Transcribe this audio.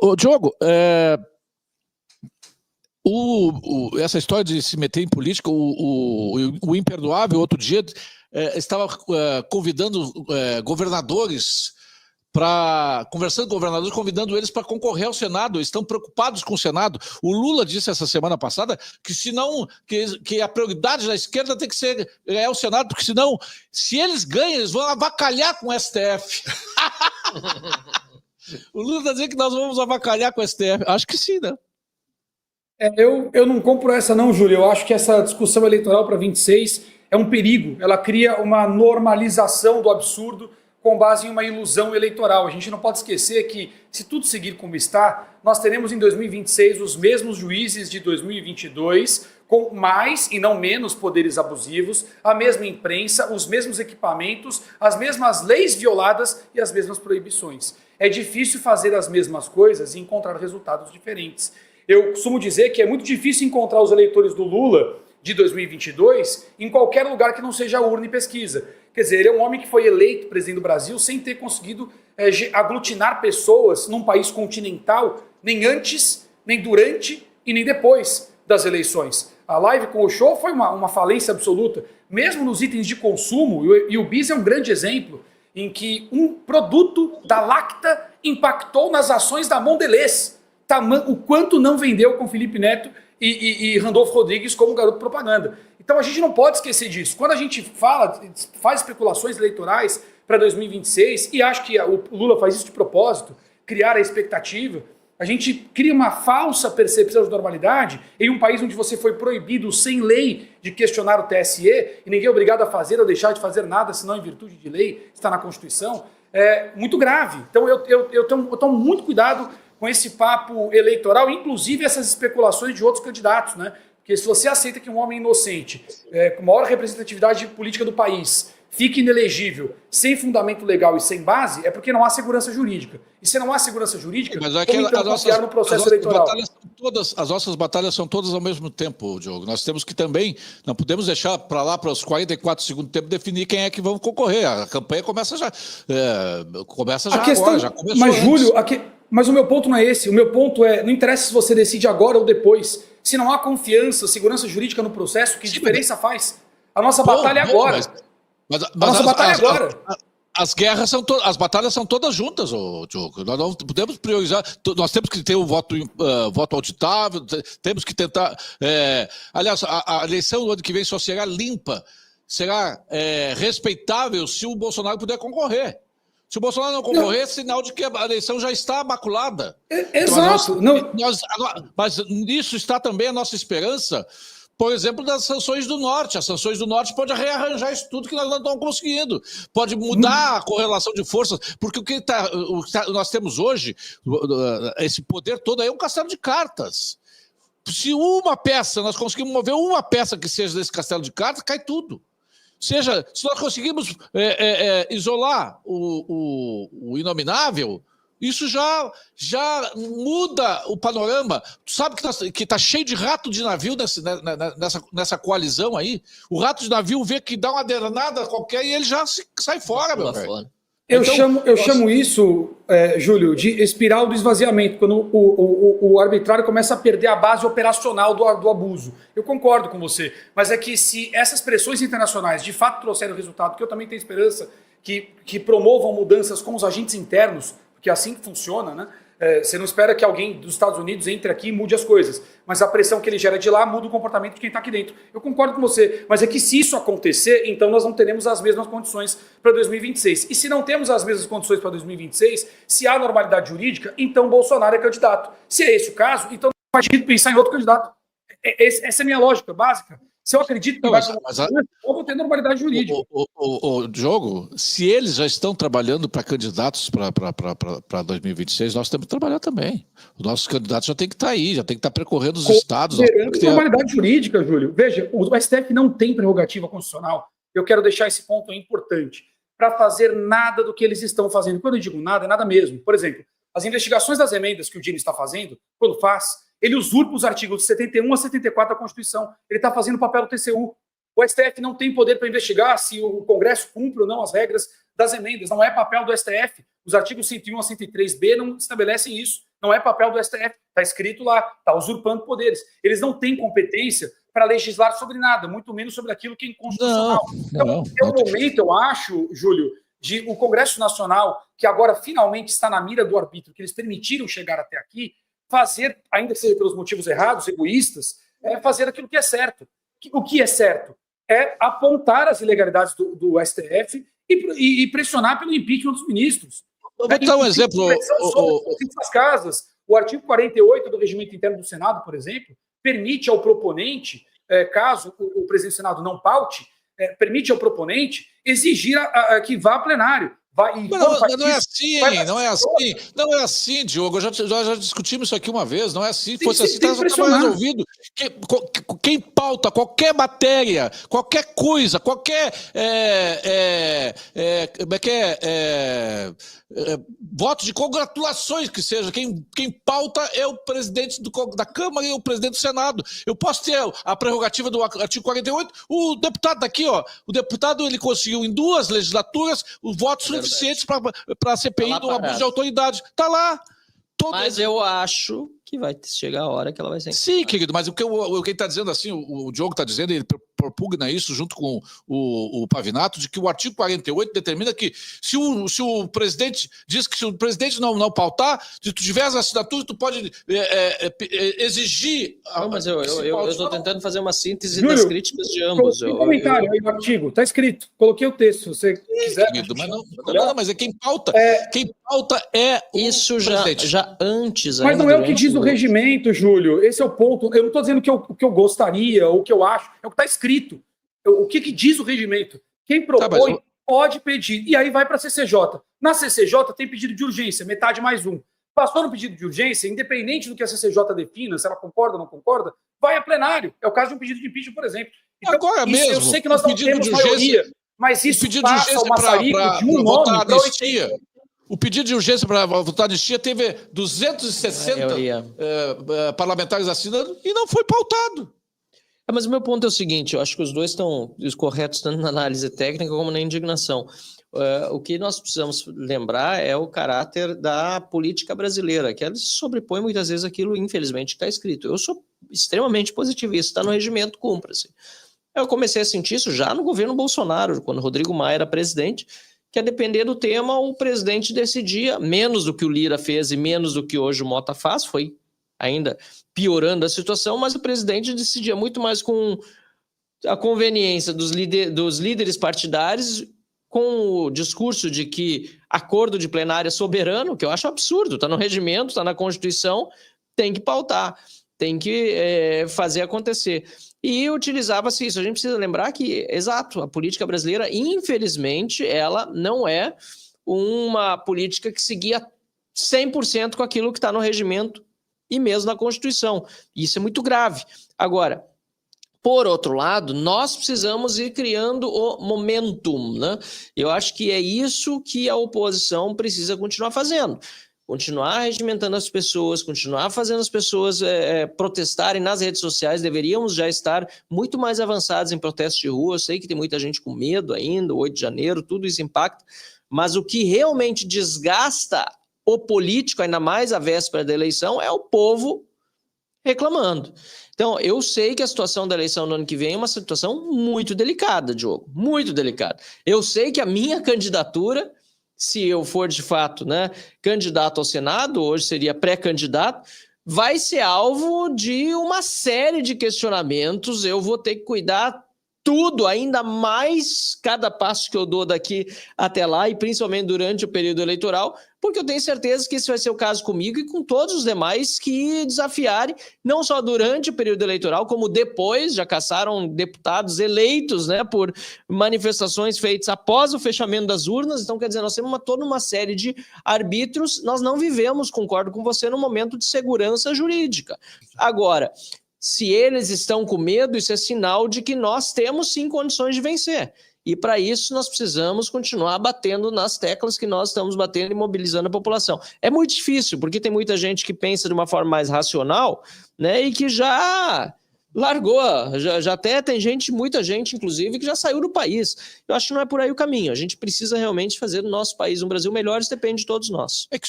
Ô, Diogo, essa história de se meter em política, o Imperdoável, outro dia, estava convidando governadores conversando com governadores, convidando eles para concorrer ao Senado. Eles estão preocupados com o Senado. O Lula disse essa semana passada que senão que a prioridade da esquerda tem que ser o Senado, porque senão, se eles ganham, eles vão avacalhar com o STF. O Lula está dizendo que nós vamos avacalhar com o STF. Acho que sim, né? Eu não compro essa não, Júlio. Eu acho que essa discussão eleitoral para 26 é um perigo. Ela cria uma normalização do absurdo com base em uma ilusão eleitoral. A gente não pode esquecer que, se tudo seguir como está, nós teremos em 2026 os mesmos juízes de 2022, com mais e não menos poderes abusivos, a mesma imprensa, os mesmos equipamentos, as mesmas leis violadas e as mesmas proibições. É difícil fazer as mesmas coisas e encontrar resultados diferentes. Eu costumo dizer que é muito difícil encontrar os eleitores do Lula de 2022 em qualquer lugar que não seja urna e pesquisa. Quer dizer, ele é um homem que foi eleito presidente do Brasil sem ter conseguido aglutinar pessoas num país continental, nem antes, nem durante e nem depois das eleições. A live com o show foi uma falência absoluta. Mesmo nos itens de consumo, e o bis é um grande exemplo, em que um produto da Lacta impactou nas ações da Mondelez. O quanto não vendeu com Felipe Neto e Randolfo Rodrigues como garoto propaganda. Então a gente não pode esquecer disso. Quando a gente faz especulações eleitorais para 2026, e acho que o Lula faz isso de propósito, criar a expectativa, a gente cria uma falsa percepção de normalidade em um país onde você foi proibido sem lei de questionar o TSE, e ninguém é obrigado a fazer ou deixar de fazer nada, senão em virtude de lei, está na Constituição, é muito grave. Então eu tomo muito cuidado com esse papo eleitoral, inclusive essas especulações de outros candidatos, né? Porque se você aceita que um homem inocente, com maior representatividade política do país, fique inelegível, sem fundamento legal e sem base, é porque não há segurança jurídica. E se não há segurança jurídica, como então confiar no processo eleitoral? As nossas batalhas são todas ao mesmo tempo, Diogo. Nós temos que também, não podemos deixar para lá, para os 44 segundos tempo, definir quem é que vão concorrer. A campanha começa já, agora, já começou. Mas, Júlio, mas o meu ponto não é esse. O meu ponto é, não interessa se você decide agora ou depois. Se não há confiança, segurança jurídica no processo, que diferença faz? A nossa batalha é agora. A nossa batalha é agora. As batalhas são todas juntas, Diogo. Nós não podemos priorizar. Nós temos que ter o voto auditável, temos que tentar. Aliás, a eleição do ano que vem só será limpa, será respeitável se o Bolsonaro puder concorrer. Se o Bolsonaro não concorrer, é sinal de que a eleição já está maculada. Exato. Mas nisso está também a nossa esperança, por exemplo, das sanções do Norte. As sanções do Norte podem rearranjar isso tudo que nós não estamos conseguindo. Pode mudar a correlação de forças, porque o que nós temos hoje, esse poder todo aí é um castelo de cartas. Se nós conseguimos mover uma peça que seja desse castelo de cartas, cai tudo. Se nós conseguimos isolar o inominável, isso já muda o panorama. Tu sabe que está cheio de rato de navio nessa coalizão aí? O rato de navio vê que dá uma denada qualquer e ele já sai fora, meu velho. Eu chamo isso, Júlio, de espiral do esvaziamento, quando o arbitrário começa a perder a base operacional do abuso. Eu concordo com você, mas é que se essas pressões internacionais de fato trouxerem o resultado, que eu também tenho esperança que promovam mudanças com os agentes internos, porque é assim que funciona, né? Você não espera que alguém dos Estados Unidos entre aqui e mude as coisas, mas a pressão que ele gera de lá muda o comportamento de quem está aqui dentro. Eu concordo com você, mas é que se isso acontecer, então nós não teremos as mesmas condições para 2026. E se não temos as mesmas condições para 2026, se há normalidade jurídica, então Bolsonaro é candidato. Se é esse o caso, então não faz sentido pensar em outro candidato. Essa é a minha lógica básica. Se eu acredito que eu vou ter normalidade jurídica. O Diogo, se eles já estão trabalhando para candidatos para 2026, nós temos que trabalhar também. Os nossos candidatos já têm que estar aí, já têm que estar percorrendo os estados. Normalidade jurídica, Júlio. Veja, o STF não tem prerrogativa constitucional. Eu quero deixar esse ponto importante. Para fazer nada do que eles estão fazendo. Quando eu digo nada, é nada mesmo. Por exemplo, as investigações das emendas que o Dino está fazendo, quando faz, ele usurpa os artigos de 71 a 74 da Constituição. Ele está fazendo o papel do TCU. O STF não tem poder para investigar se o Congresso cumpre ou não as regras das emendas. Não é papel do STF. Os artigos 101 a 103b não estabelecem isso. Não é papel do STF, está escrito lá, está usurpando poderes. Eles não têm competência para legislar sobre nada, muito menos sobre aquilo que é inconstitucional. Então, é o momento, eu acho, Júlio, de o Congresso Nacional, que agora finalmente está na mira do arbítrio, que eles permitiram chegar até aqui, fazer, ainda que seja pelos motivos errados, egoístas, fazer aquilo que é certo. O que é certo? É apontar as ilegalidades do STF e pressionar pelo impeachment dos ministros. Eu vou dar um exemplo. Das casas. O artigo 48 do regimento interno do Senado, por exemplo, permite ao proponente, caso o presidente do Senado não paute, permite ao proponente exigir que vá a plenário. Não é assim, Diogo. Já discutimos isso aqui uma vez. Não é assim. Fosse assim, estava resolvido. Quem pauta qualquer matéria, qualquer coisa, qualquer voto de congratulações que seja, quem pauta é o presidente da Câmara e o presidente do Senado. Eu posso ter a prerrogativa do artigo 48. O deputado daqui, o deputado, ele conseguiu em 2 legislaturas os votos suficientes para a CPI do abuso de autoridade. Está lá. Mas eu acho que vai chegar a hora que ela vai ser. Sim, querido, mas o que ele está dizendo assim, o Diogo está dizendo, ele propugna isso junto com o Pavinato, de que o artigo 48 determina que se o presidente diz que se o presidente não pautar, se tu tiver as assinaturas, tu pode exigir... Não, mas eu estou tentando fazer uma síntese das críticas de ambos. Tem comentário aí no artigo, está escrito, coloquei o texto, se você quiser. Querido, mas é quem pauta. Quem pauta é isso já antes. Mas não é o que diz o regimento, Júlio. Esse é o ponto. Eu não estou dizendo o que eu gostaria ou o que eu acho. É o que está escrito. O que diz o regimento. Quem propõe pode pedir. E aí vai para a CCJ. Na CCJ tem pedido de urgência, metade mais um. Passou no pedido de urgência, independente do que a CCJ defina, se ela concorda ou não concorda, vai a plenário. É o caso de um pedido de impeachment, por exemplo. Então, agora mesmo. Eu sei que nós não temos maioria, mas isso passa o maçarico de um nome para 80. O pedido de urgência para votar anistia teve 260 parlamentares assinando e não foi pautado. Mas o meu ponto é o seguinte, eu acho que os dois estão corretos tanto na análise técnica como na indignação. O que nós precisamos lembrar é o caráter da política brasileira, que ela se sobrepõe muitas vezes aquilo, infelizmente, que está escrito. Eu sou extremamente positivista, está no regimento, cumpra-se. Eu comecei a sentir isso já no governo Bolsonaro, quando Rodrigo Maia era presidente, que a depender do tema, o presidente decidia, menos do que o Lira fez e menos do que hoje o Mota faz, foi ainda piorando a situação, mas o presidente decidia muito mais com a conveniência dos líderes partidários, com o discurso de que acordo de plenária é soberano, que eu acho absurdo, está no regimento, está na Constituição, tem que pautar, tem que fazer acontecer. E utilizava-se isso. A gente precisa lembrar que, exato, a política brasileira, infelizmente, ela não é uma política que seguia 100% com aquilo que está no regimento e mesmo na Constituição. Isso é muito grave. Agora, por outro lado, nós precisamos ir criando o momentum, né? Eu acho que é isso que a oposição precisa continuar fazendo. Continuar regimentando as pessoas, continuar fazendo as pessoas protestarem nas redes sociais. Deveríamos já estar muito mais avançados em protestos de rua. Eu sei que tem muita gente com medo ainda, 8 de janeiro, tudo isso impacta. Mas o que realmente desgasta o político, ainda mais à véspera da eleição, é o povo reclamando. Então, eu sei que a situação da eleição no ano que vem é uma situação muito delicada, Diogo, muito delicada. Eu sei que a minha candidatura, se eu for de fato, né, candidato ao Senado, hoje seria pré-candidato, vai ser alvo de uma série de questionamentos. Eu vou ter que cuidar tudo, ainda mais cada passo que eu dou daqui até lá, e principalmente durante o período eleitoral, porque eu tenho certeza que esse vai ser o caso comigo e com todos os demais que desafiarem, não só durante o período eleitoral, como depois. Já caçaram deputados eleitos, né, por manifestações feitas após o fechamento das urnas. Então, quer dizer, nós temos toda uma série de arbítrios. Nós não vivemos, concordo com você, num momento de segurança jurídica. Agora, se eles estão com medo, isso é sinal de que nós temos sim condições de vencer. E para isso nós precisamos continuar batendo nas teclas que nós estamos batendo e mobilizando a população. É muito difícil, porque tem muita gente que pensa de uma forma mais racional, né, e que já largou, já até tem muita gente, inclusive, que já saiu do país. Eu acho que não é por aí o caminho. A gente precisa realmente fazer do nosso país um Brasil melhor, isso depende de todos nós. É que